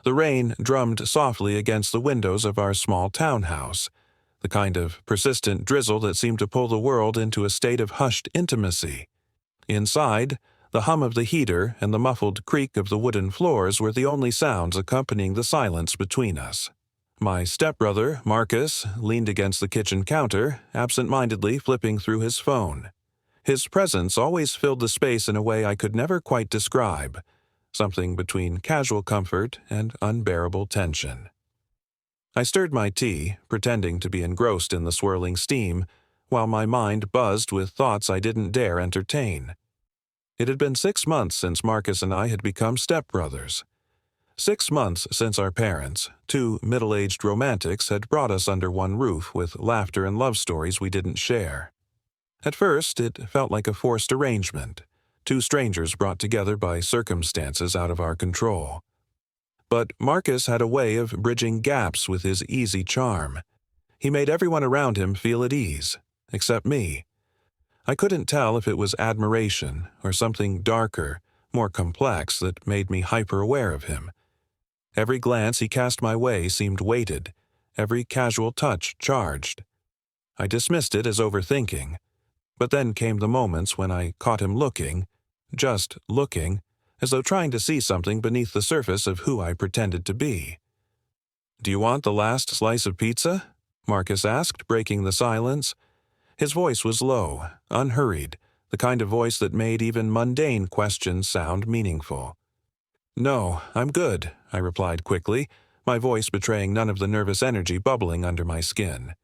The rain drummed softly against the windows of our small townhouse, the kind of persistent drizzle that seemed to pull the world into a state of hushed intimacy. Inside, the hum of the heater and the muffled creak of the wooden floors were the only sounds accompanying the silence between us. My stepbrother, Marcus, leaned against the kitchen counter, absent-mindedly flipping through his phone. His presence always filled the space in a way I could never quite describe, something between casual comfort and unbearable tension. I stirred my tea, pretending to be engrossed in the swirling steam, while my mind buzzed with thoughts I didn't dare entertain. It had been 6 months since Marcus and I had become stepbrothers. 6 months since our parents, two middle-aged romantics, had brought us under one roof with laughter and love stories we didn't share. At first, it felt like a forced arrangement, two strangers brought together by circumstances out of our control. But Marcus had a way of bridging gaps with his easy charm. He made everyone around him feel at ease, except me. I couldn't tell if it was admiration or something darker, more complex that made me hyper-aware of him. Every glance he cast my way seemed weighted, every casual touch charged. I dismissed it as overthinking, but then came the moments when I caught him looking, just looking, as though trying to see something beneath the surface of who I pretended to be. "Do you want the last slice of pizza?" Marcus asked, breaking the silence. His voice was low, unhurried, the kind of voice that made even mundane questions sound meaningful. "No, I'm good," I replied quickly, my voice betraying none of the nervous energy bubbling under my skin.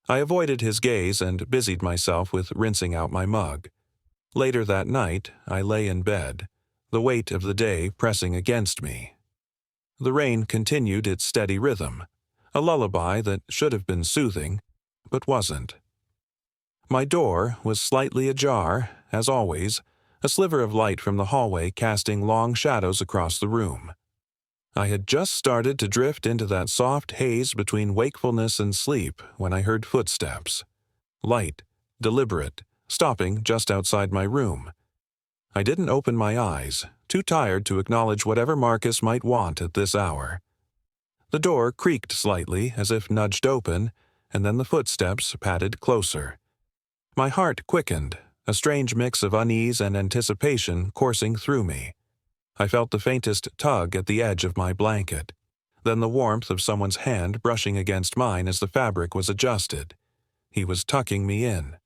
I avoided his gaze and busied myself with rinsing out my mug. Later that night, I lay in bed, the weight of the day pressing against me. The rain continued its steady rhythm, a lullaby that should have been soothing, but wasn't. My door was slightly ajar, as always, a sliver of light from the hallway casting long shadows across the room. I had just started to drift into that soft haze between wakefulness and sleep when I heard footsteps. Light, deliberate, stopping just outside my room. I didn't open my eyes, too tired to acknowledge whatever Marcus might want at this hour. The door creaked slightly, as if nudged open, and then the footsteps padded closer. My heart quickened, a strange mix of unease and anticipation coursing through me. I felt the faintest tug at the edge of my blanket, then the warmth of someone's hand brushing against mine as the fabric was adjusted. He was tucking me in.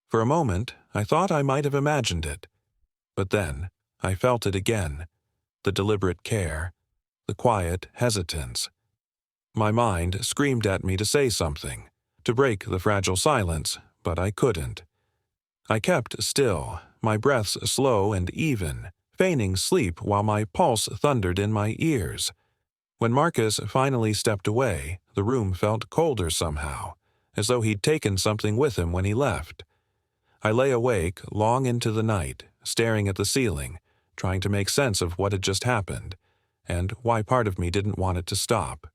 For a moment, I thought I might have imagined it. But then, I felt it again, the deliberate care, the quiet hesitance. My mind screamed at me to say something, to break the fragile silence, but I couldn't. I kept still, my breaths slow and even, feigning sleep while my pulse thundered in my ears. When Marcus finally stepped away, the room felt colder somehow, as though he'd taken something with him when he left. I lay awake long into the night, staring at the ceiling, trying to make sense of what had just happened, and why part of me didn't want it to stop.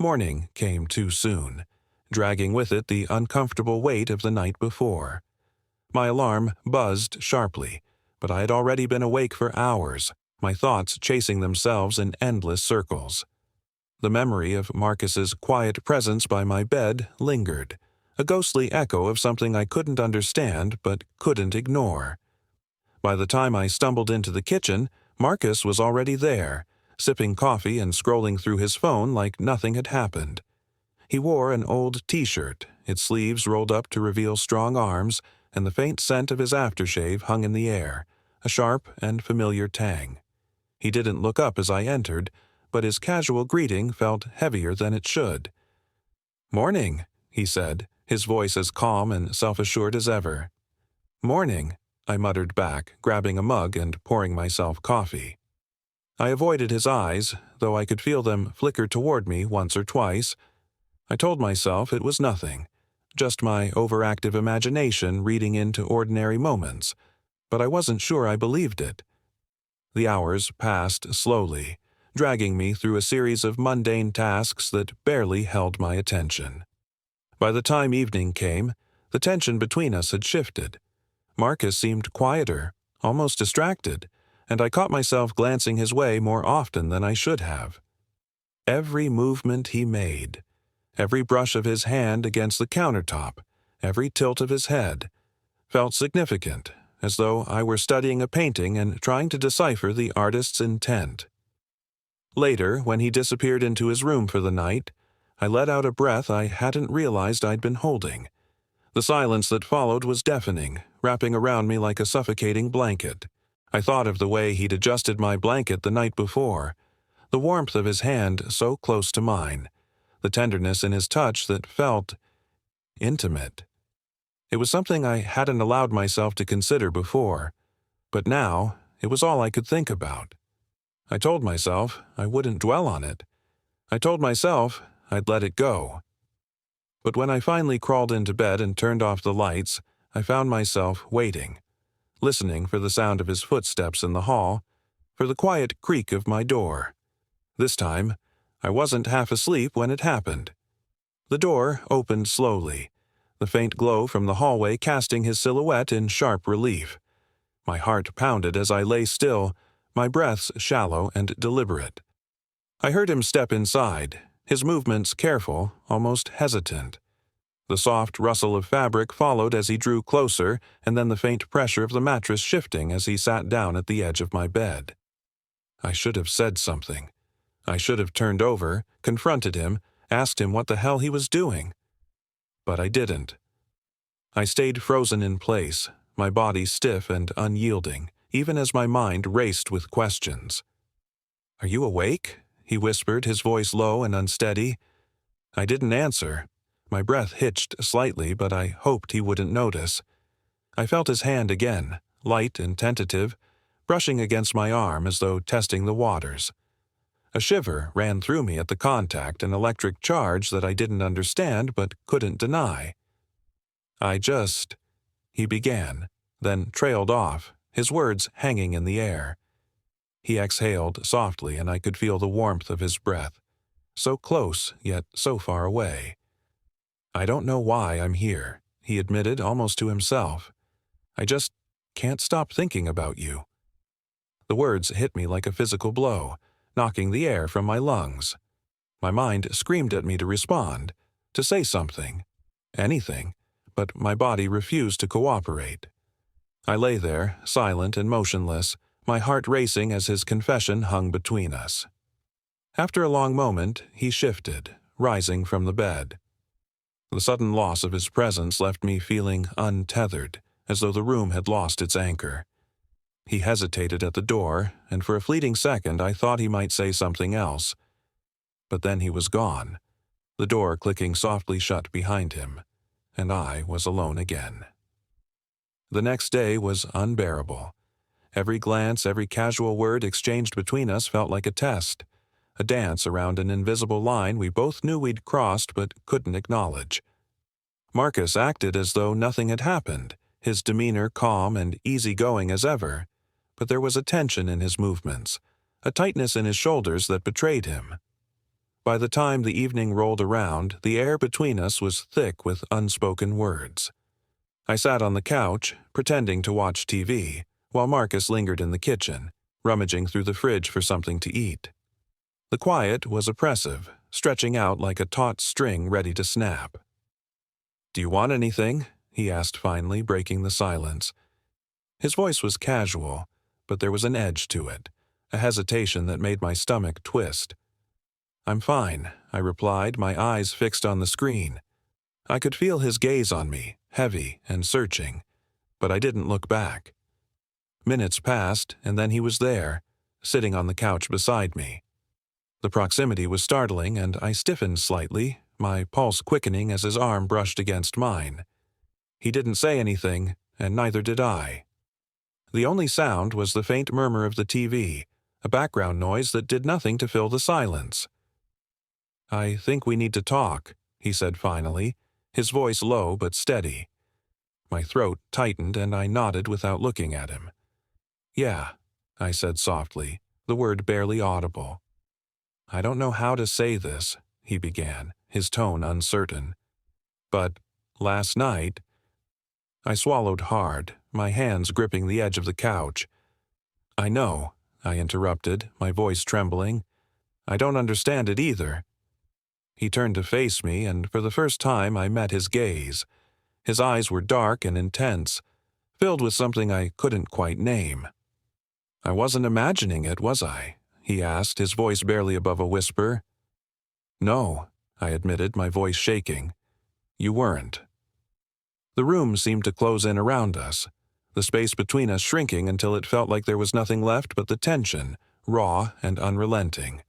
Morning came too soon, dragging with it the uncomfortable weight of the night before. My alarm buzzed sharply, but I had already been awake for hours, my thoughts chasing themselves in endless circles. The memory of Marcus's quiet presence by my bed lingered, a ghostly echo of something I couldn't understand but couldn't ignore. By the time I stumbled into the kitchen, Marcus was already there, sipping coffee and scrolling through his phone like nothing had happened. He wore an old t-shirt, its sleeves rolled up to reveal strong arms, and the faint scent of his aftershave hung in the air, a sharp and familiar tang. He didn't look up as I entered, but his casual greeting felt heavier than it should. "Morning," he said, his voice as calm and self-assured as ever. "Morning," I muttered back, grabbing a mug and pouring myself coffee. I avoided his eyes, though I could feel them flicker toward me once or twice. I told myself it was nothing, just my overactive imagination reading into ordinary moments, but I wasn't sure I believed it. The hours passed slowly, dragging me through a series of mundane tasks that barely held my attention. By the time evening came, the tension between us had shifted. Marcus seemed quieter, almost distracted, and I caught myself glancing his way more often than I should have. Every movement he made, every brush of his hand against the countertop, every tilt of his head, felt significant, as though I were studying a painting and trying to decipher the artist's intent. Later, when he disappeared into his room for the night, I let out a breath I hadn't realized I'd been holding. The silence that followed was deafening, wrapping around me like a suffocating blanket. I thought of the way he'd adjusted my blanket the night before, the warmth of his hand so close to mine, the tenderness in his touch that felt intimate. It was something I hadn't allowed myself to consider before, but now it was all I could think about. I told myself I wouldn't dwell on it. I told myself I'd let it go. But when I finally crawled into bed and turned off the lights, I found myself waiting, listening for the sound of his footsteps in the hall, for the quiet creak of my door. This time, I wasn't half asleep when it happened. The door opened slowly, the faint glow from the hallway casting his silhouette in sharp relief. My heart pounded as I lay still, my breaths shallow and deliberate. I heard him step inside, his movements careful, almost hesitant. The soft rustle of fabric followed as he drew closer, and then the faint pressure of the mattress shifting as he sat down at the edge of my bed. I should have said something. I should have turned over, confronted him, asked him what the hell he was doing. But I didn't. I stayed frozen in place, my body stiff and unyielding, even as my mind raced with questions. "Are you awake?" he whispered, his voice low and unsteady. I didn't answer. My breath hitched slightly, but I hoped he wouldn't notice. I felt his hand again, light and tentative, brushing against my arm as though testing the waters. A shiver ran through me at the contact, an electric charge that I didn't understand but couldn't deny. He began, then trailed off, his words hanging in the air. He exhaled softly, and I could feel the warmth of his breath, so close yet so far away. "I don't know why I'm here," he admitted almost to himself. "I just can't stop thinking about you." The words hit me like a physical blow, knocking the air from my lungs. My mind screamed at me to respond, to say something, anything, but my body refused to cooperate. I lay there, silent and motionless, my heart racing as his confession hung between us. After a long moment, he shifted, rising from the bed. The sudden loss of his presence left me feeling untethered, as though the room had lost its anchor. He hesitated at the door, and for a fleeting second I thought he might say something else. But then he was gone, the door clicking softly shut behind him, and I was alone again. The next day was unbearable. Every glance, every casual word exchanged between us felt like a test, a dance around an invisible line we both knew we'd crossed but couldn't acknowledge. Marcus acted as though nothing had happened, his demeanor calm and easygoing as ever, but there was a tension in his movements, a tightness in his shoulders that betrayed him. By the time the evening rolled around, the air between us was thick with unspoken words. I sat on the couch, pretending to watch TV, while Marcus lingered in the kitchen, rummaging through the fridge for something to eat. The quiet was oppressive, stretching out like a taut string ready to snap. "Do you want anything?" he asked finally, breaking the silence. His voice was casual, but there was an edge to it, a hesitation that made my stomach twist. "I'm fine," I replied, my eyes fixed on the screen. I could feel his gaze on me, heavy and searching, but I didn't look back. Minutes passed, and then he was there, sitting on the couch beside me. The proximity was startling, and I stiffened slightly, my pulse quickening as his arm brushed against mine. He didn't say anything, and neither did I. The only sound was the faint murmur of the TV, a background noise that did nothing to fill the silence. "I think we need to talk," he said finally, his voice low but steady. My throat tightened and I nodded without looking at him. "Yeah," I said softly, the word barely audible. "I don't know how to say this," he began, his tone uncertain. "But last night—" I swallowed hard, my hands gripping the edge of the couch. "I know," I interrupted, my voice trembling. I don't understand it either." He turned to face me, and for the first time I met his gaze. His eyes were dark and intense, filled with something I couldn't quite name. "I wasn't imagining it, was I?" he asked, his voice barely above a whisper. "No," I admitted, my voice shaking. "You weren't." The room seemed to close in around us, the space between us shrinking until it felt like there was nothing left but the tension, raw and unrelenting.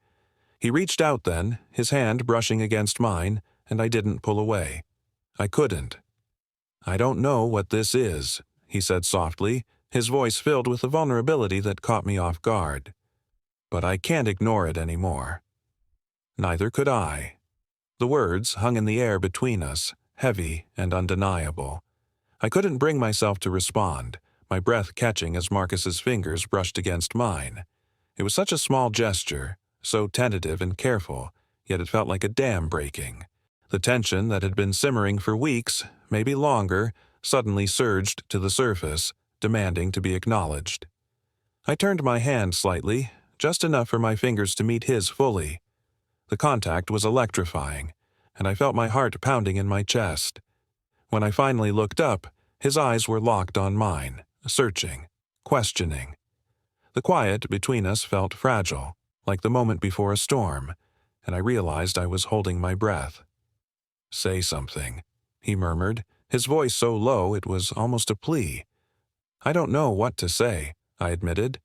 He reached out then, his hand brushing against mine, and I didn't pull away. I couldn't. "I don't know what this is," he said softly, his voice filled with a vulnerability that caught me off guard. "But I can't ignore it anymore." Neither could I. The words hung in the air between us, heavy and undeniable. I couldn't bring myself to respond, my breath catching as Marcus's fingers brushed against mine. It was such a small gesture, so tentative and careful, yet it felt like a dam breaking. The tension that had been simmering for weeks, maybe longer, suddenly surged to the surface, demanding to be acknowledged. I turned my hand slightly, just enough for my fingers to meet his fully. The contact was electrifying, and I felt my heart pounding in my chest. When I finally looked up, his eyes were locked on mine, searching, questioning. The quiet between us felt fragile, like the moment before a storm, and I realized I was holding my breath. "Say something," he murmured, his voice so low it was almost a plea. "I don't know what to say," I admitted.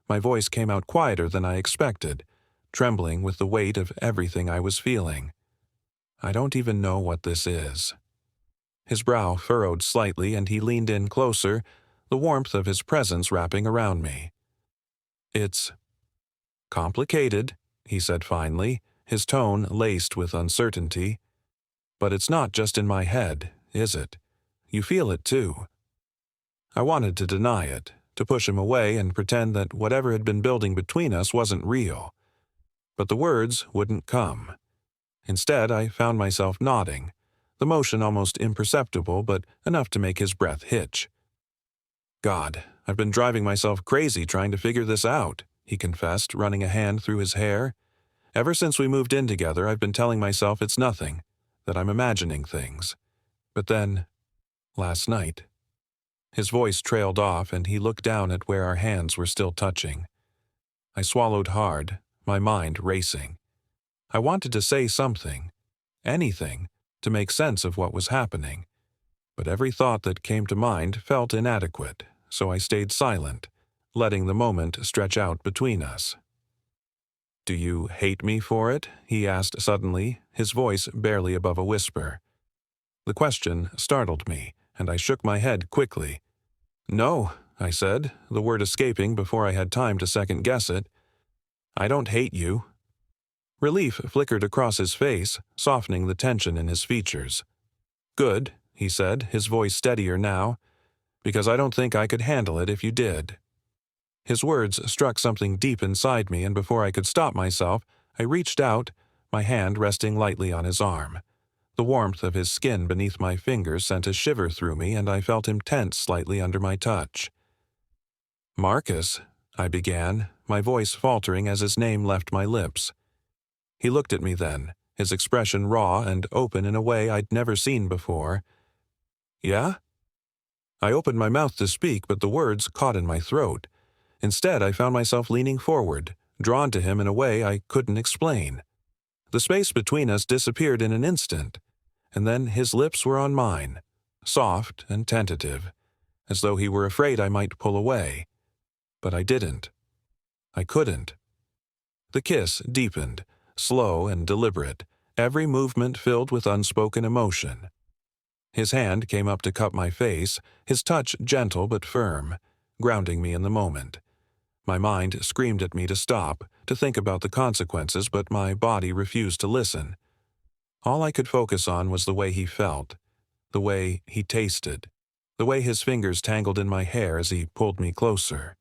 My voice came out quieter than I expected, trembling with the weight of everything I was feeling. "I don't even know what this is." His brow furrowed slightly and he leaned in closer, the warmth of his presence wrapping around me. "It's complicated," he said finally, his tone laced with uncertainty. "But it's not just in my head, is it? You feel it too." I wanted to deny it, to push him away and pretend that whatever had been building between us wasn't real. But the words wouldn't come. Instead, I found myself nodding, the motion almost imperceptible but enough to make his breath hitch. "God, I've been driving myself crazy trying to figure this out," he confessed, running a hand through his hair. "Ever since we moved in together, I've been telling myself it's nothing, that I'm imagining things. But then, last night..." His voice trailed off and he looked down at where our hands were still touching. I swallowed hard, my mind racing. I wanted to say something, anything, to make sense of what was happening. But every thought that came to mind felt inadequate, so I stayed silent, letting the moment stretch out between us. "Do you hate me for it?" he asked suddenly, his voice barely above a whisper. The question startled me, and I shook my head quickly. "No," I said, the word escaping before I had time to second-guess it. "I don't hate you." Relief flickered across his face, softening the tension in his features. "Good," he said, his voice steadier now, "because I don't think I could handle it if you did." His words struck something deep inside me, and before I could stop myself, I reached out, my hand resting lightly on his arm. The warmth of his skin beneath my fingers sent a shiver through me, and I felt him tense slightly under my touch. "Marcus," I began, my voice faltering as his name left my lips. He looked at me then, his expression raw and open in a way I'd never seen before. "Yeah?" I opened my mouth to speak, but the words caught in my throat. Instead, I found myself leaning forward, drawn to him in a way I couldn't explain. The space between us disappeared in an instant, and then his lips were on mine, soft and tentative, as though he were afraid I might pull away. But I didn't. I couldn't. The kiss deepened, slow and deliberate, every movement filled with unspoken emotion. His hand came up to cup my face, his touch gentle but firm, grounding me in the moment. My mind screamed at me to stop, to think about the consequences, but my body refused to listen. All I could focus on was the way he felt, the way he tasted, the way his fingers tangled in my hair as he pulled me closer.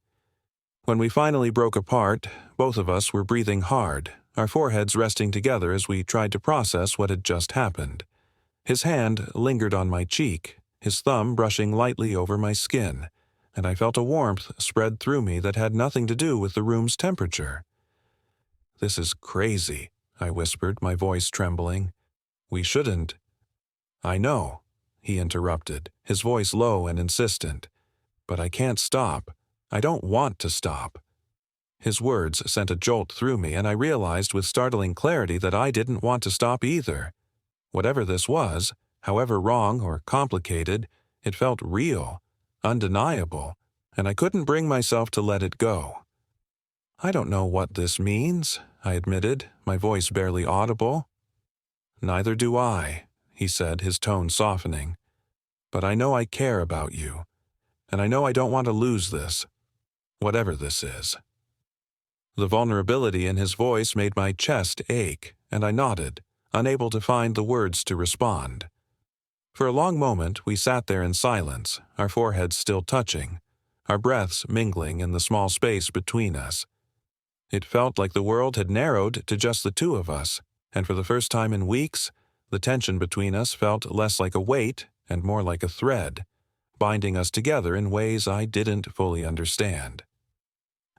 When we finally broke apart, both of us were breathing hard, our foreheads resting together as we tried to process what had just happened. His hand lingered on my cheek, his thumb brushing lightly over my skin, and I felt a warmth spread through me that had nothing to do with the room's temperature. "This is crazy," I whispered, my voice trembling. "We shouldn't—" "I know," he interrupted, his voice low and insistent. "But I can't stop. I don't want to stop." His words sent a jolt through me, and I realized with startling clarity that I didn't want to stop either. Whatever this was, however wrong or complicated, it felt real, undeniable, and I couldn't bring myself to let it go. "I don't know what this means," I admitted, my voice barely audible. "Neither do I," he said, his tone softening. "But I know I care about you, and I know I don't want to lose this, whatever this is." The vulnerability in his voice made my chest ache, and I nodded, unable to find the words to respond. For a long moment we sat there in silence, our foreheads still touching, our breaths mingling in the small space between us. It felt like the world had narrowed to just the two of us, and for the first time in weeks, the tension between us felt less like a weight and more like a thread, binding us together in ways I didn't fully understand.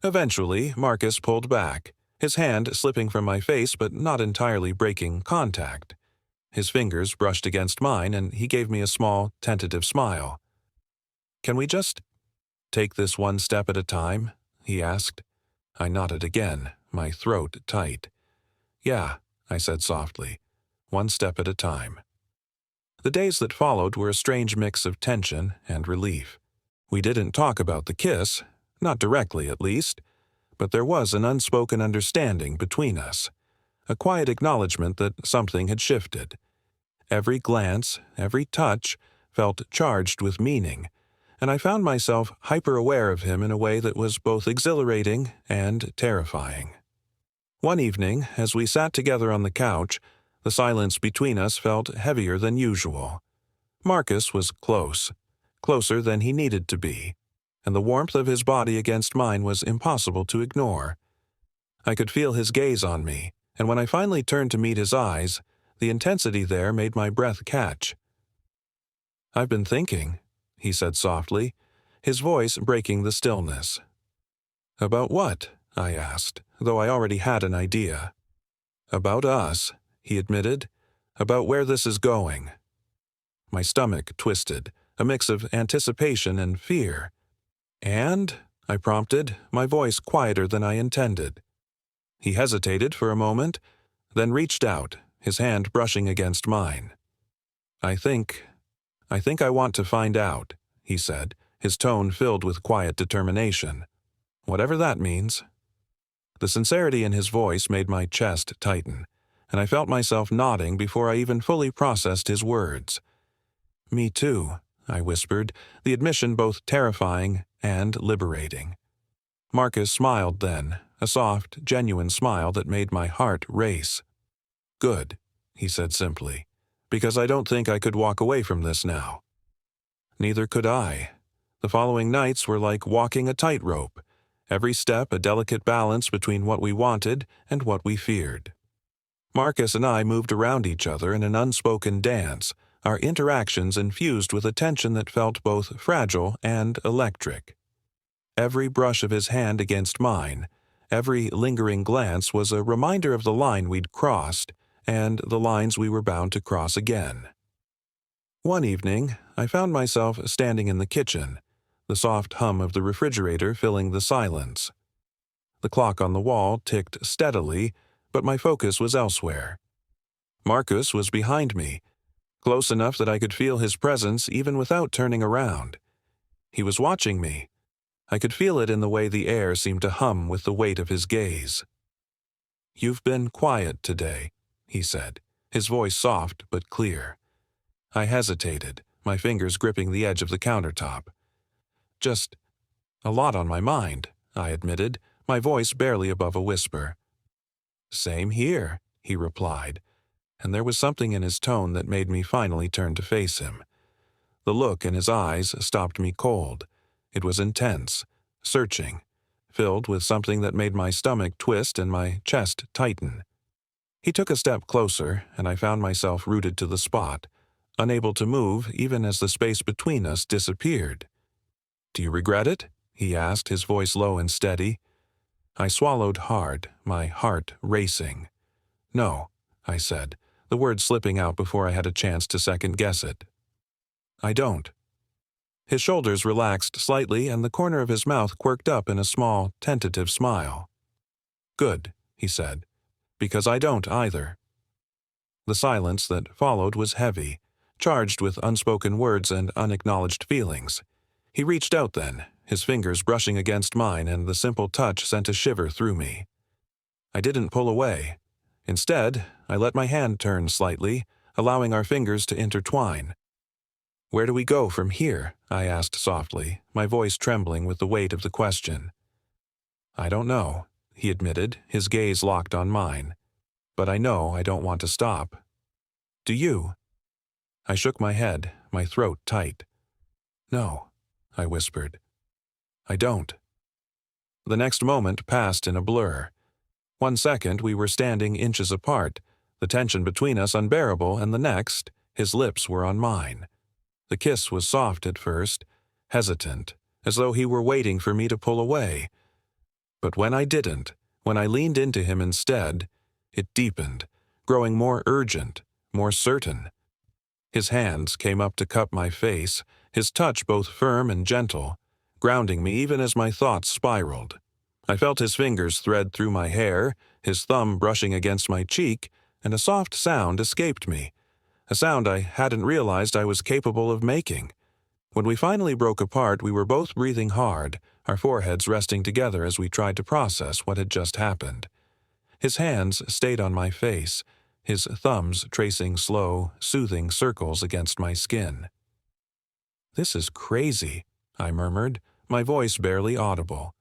Eventually, Marcus pulled back, his hand slipping from my face but not entirely breaking contact. His fingers brushed against mine, and he gave me a small, tentative smile. "Can we just take this one step at a time?" he asked. I nodded again, my throat tight. "Yeah," I said softly, "one step at a time." The days that followed were a strange mix of tension and relief. We didn't talk about the kiss, not directly at least, but there was an unspoken understanding between us, a quiet acknowledgement that something had shifted. Every glance, every touch, felt charged with meaning, and I found myself hyper-aware of him in a way that was both exhilarating and terrifying. One evening, as we sat together on the couch, the silence between us felt heavier than usual. Marcus was close, closer than he needed to be, and the warmth of his body against mine was impossible to ignore. I could feel his gaze on me, and when I finally turned to meet his eyes, the intensity there made my breath catch. "I've been thinking," he said softly, his voice breaking the stillness. "About what?" I asked, though I already had an idea. "About us," he admitted, "about where this is going." My stomach twisted, a mix of anticipation and fear. "And?" I prompted, my voice quieter than I intended. He hesitated for a moment, then reached out, his hand brushing against mine. I think I want to find out," he said, his tone filled with quiet determination. "Whatever that means." The sincerity in his voice made my chest tighten, and I felt myself nodding before I even fully processed his words. "Me too," I whispered, the admission both terrifying and liberating. Marcus smiled then, a soft, genuine smile that made my heart race. "Good," he said simply, "because I don't think I could walk away from this now." Neither could I. The following nights were like walking a tightrope, every step a delicate balance between what we wanted and what we feared. Marcus and I moved around each other in an unspoken dance, our interactions infused with a tension that felt both fragile and electric. Every brush of his hand against mine, every lingering glance was a reminder of the line we'd crossed and the lines we were bound to cross again. One evening, I found myself standing in the kitchen, the soft hum of the refrigerator filling the silence. The clock on the wall ticked steadily, but my focus was elsewhere. Marcus was behind me, close enough that I could feel his presence even without turning around. He was watching me. I could feel it in the way the air seemed to hum with the weight of his gaze. "You've been quiet today," he said, his voice soft but clear. I hesitated, my fingers gripping the edge of the countertop. "Just a lot on my mind," I admitted, my voice barely above a whisper. "Same here," he replied, and there was something in his tone that made me finally turn to face him. The look in his eyes stopped me cold. It was intense, searching, filled with something that made my stomach twist and my chest tighten. He took a step closer, and I found myself rooted to the spot, unable to move even as the space between us disappeared. "Do you regret it?" he asked, his voice low and steady. I swallowed hard, my heart racing. "No," I said, the words slipping out before I had a chance to second-guess it. "I don't." His shoulders relaxed slightly and the corner of his mouth quirked up in a small, tentative smile. "Good," he said, "because I don't either." The silence that followed was heavy, charged with unspoken words and unacknowledged feelings. He reached out then, his fingers brushing against mine, and the simple touch sent a shiver through me. I didn't pull away. Instead, I let my hand turn slightly, allowing our fingers to intertwine. "Where do we go from here?" I asked softly, my voice trembling with the weight of the question. "I don't know," he admitted, his gaze locked on mine. "But I know I don't want to stop. Do you?" I shook my head, my throat tight. "No," I whispered. "I don't." The next moment passed in a blur. 1 second we were standing inches apart, the tension between us unbearable, and the next, his lips were on mine. The kiss was soft at first, hesitant, as though he were waiting for me to pull away. But when I didn't, when I leaned into him instead, it deepened, growing more urgent, more certain. His hands came up to cup my face, his touch both firm and gentle, grounding me even as my thoughts spiraled. I felt his fingers thread through my hair, his thumb brushing against my cheek, and a soft sound escaped me, a sound I hadn't realized I was capable of making. When we finally broke apart, we were both breathing hard, our foreheads resting together as we tried to process what had just happened. His hands stayed on my face, his thumbs tracing slow, soothing circles against my skin. "This is crazy," I murmured, my voice barely audible.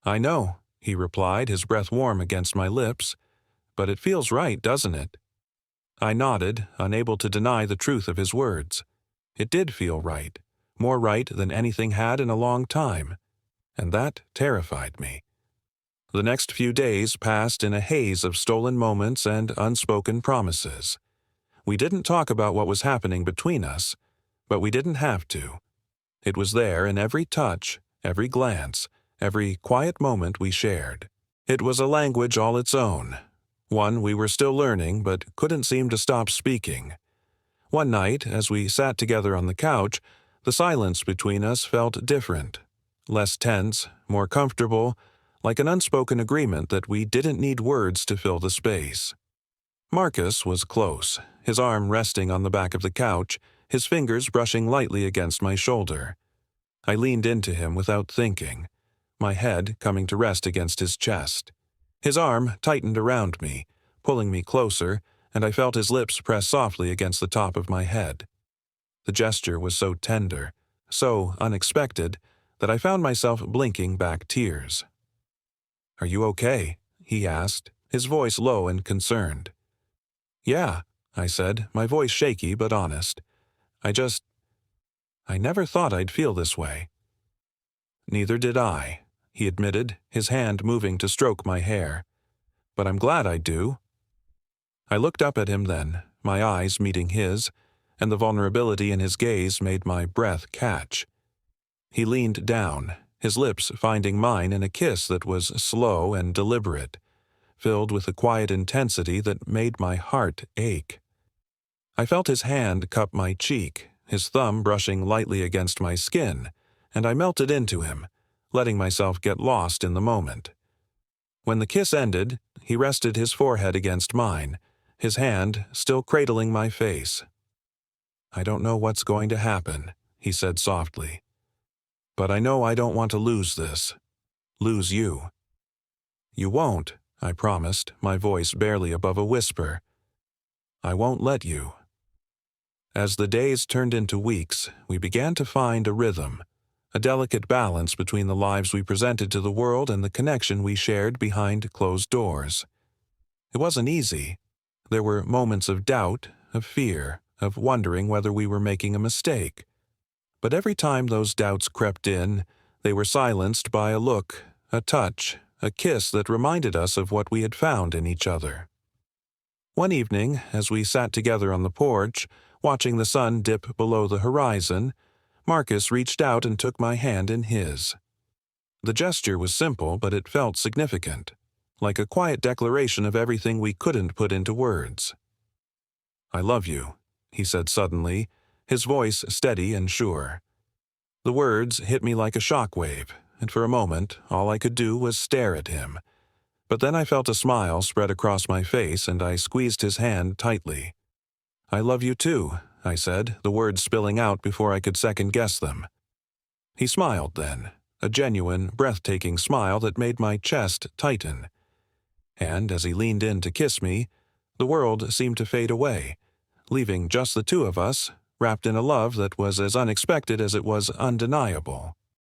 "I know," he replied, his breath warm against my lips. "But it feels right, doesn't it?" I nodded, unable to deny the truth of his words. It did feel right, more right than anything had in a long time, and that terrified me. The next few days passed in a haze of stolen moments and unspoken promises. We didn't talk about what was happening between us, but we didn't have to. It was there in every touch, every glance, every quiet moment we shared. It was a language all its own, one we were still learning but couldn't seem to stop speaking. One night, as we sat together on the couch, the silence between us felt different, less tense, more comfortable, like an unspoken agreement that we didn't need words to fill the space. Marcus was close, his arm resting on the back of the couch, his fingers brushing lightly against my shoulder. I leaned into him without thinking, my head coming to rest against his chest. His arm tightened around me, pulling me closer, and I felt his lips press softly against the top of my head. The gesture was so tender, so unexpected, that I found myself blinking back tears. "Are you okay?" he asked, his voice low and concerned. "Yeah," I said, my voice shaky but honest. I never thought I'd feel this way." "Neither did I," he admitted, his hand moving to stroke my hair. "But I'm glad I do." I looked up at him then, my eyes meeting his, and the vulnerability in his gaze made my breath catch. He leaned down, his lips finding mine in a kiss that was slow and deliberate, filled with a quiet intensity that made my heart ache. I felt his hand cup my cheek, his thumb brushing lightly against my skin, and I melted into him, letting myself get lost in the moment. When the kiss ended, he rested his forehead against mine, his hand still cradling my face. "I don't know what's going to happen," he said softly. "But I know I don't want to lose this. Lose you." "You won't," I promised, my voice barely above a whisper. "I won't let you." As the days turned into weeks, we began to find a rhythm, a delicate balance between the lives we presented to the world and the connection we shared behind closed doors. It wasn't easy. There were moments of doubt, of fear, of wondering whether we were making a mistake. But every time those doubts crept in, they were silenced by a look, a touch, a kiss that reminded us of what we had found in each other. One evening, as we sat together on the porch, watching the sun dip below the horizon, Marcus reached out and took my hand in his. The gesture was simple, but it felt significant, like a quiet declaration of everything we couldn't put into words. "I love you," he said suddenly, his voice steady and sure. The words hit me like a shockwave, and for a moment all I could do was stare at him. But then I felt a smile spread across my face, and I squeezed his hand tightly. "I love you too," I said, the words spilling out before I could second-guess them. He smiled then, a genuine, breathtaking smile that made my chest tighten. And as he leaned in to kiss me, the world seemed to fade away, leaving just the two of us, wrapped in a love that was as unexpected as it was undeniable.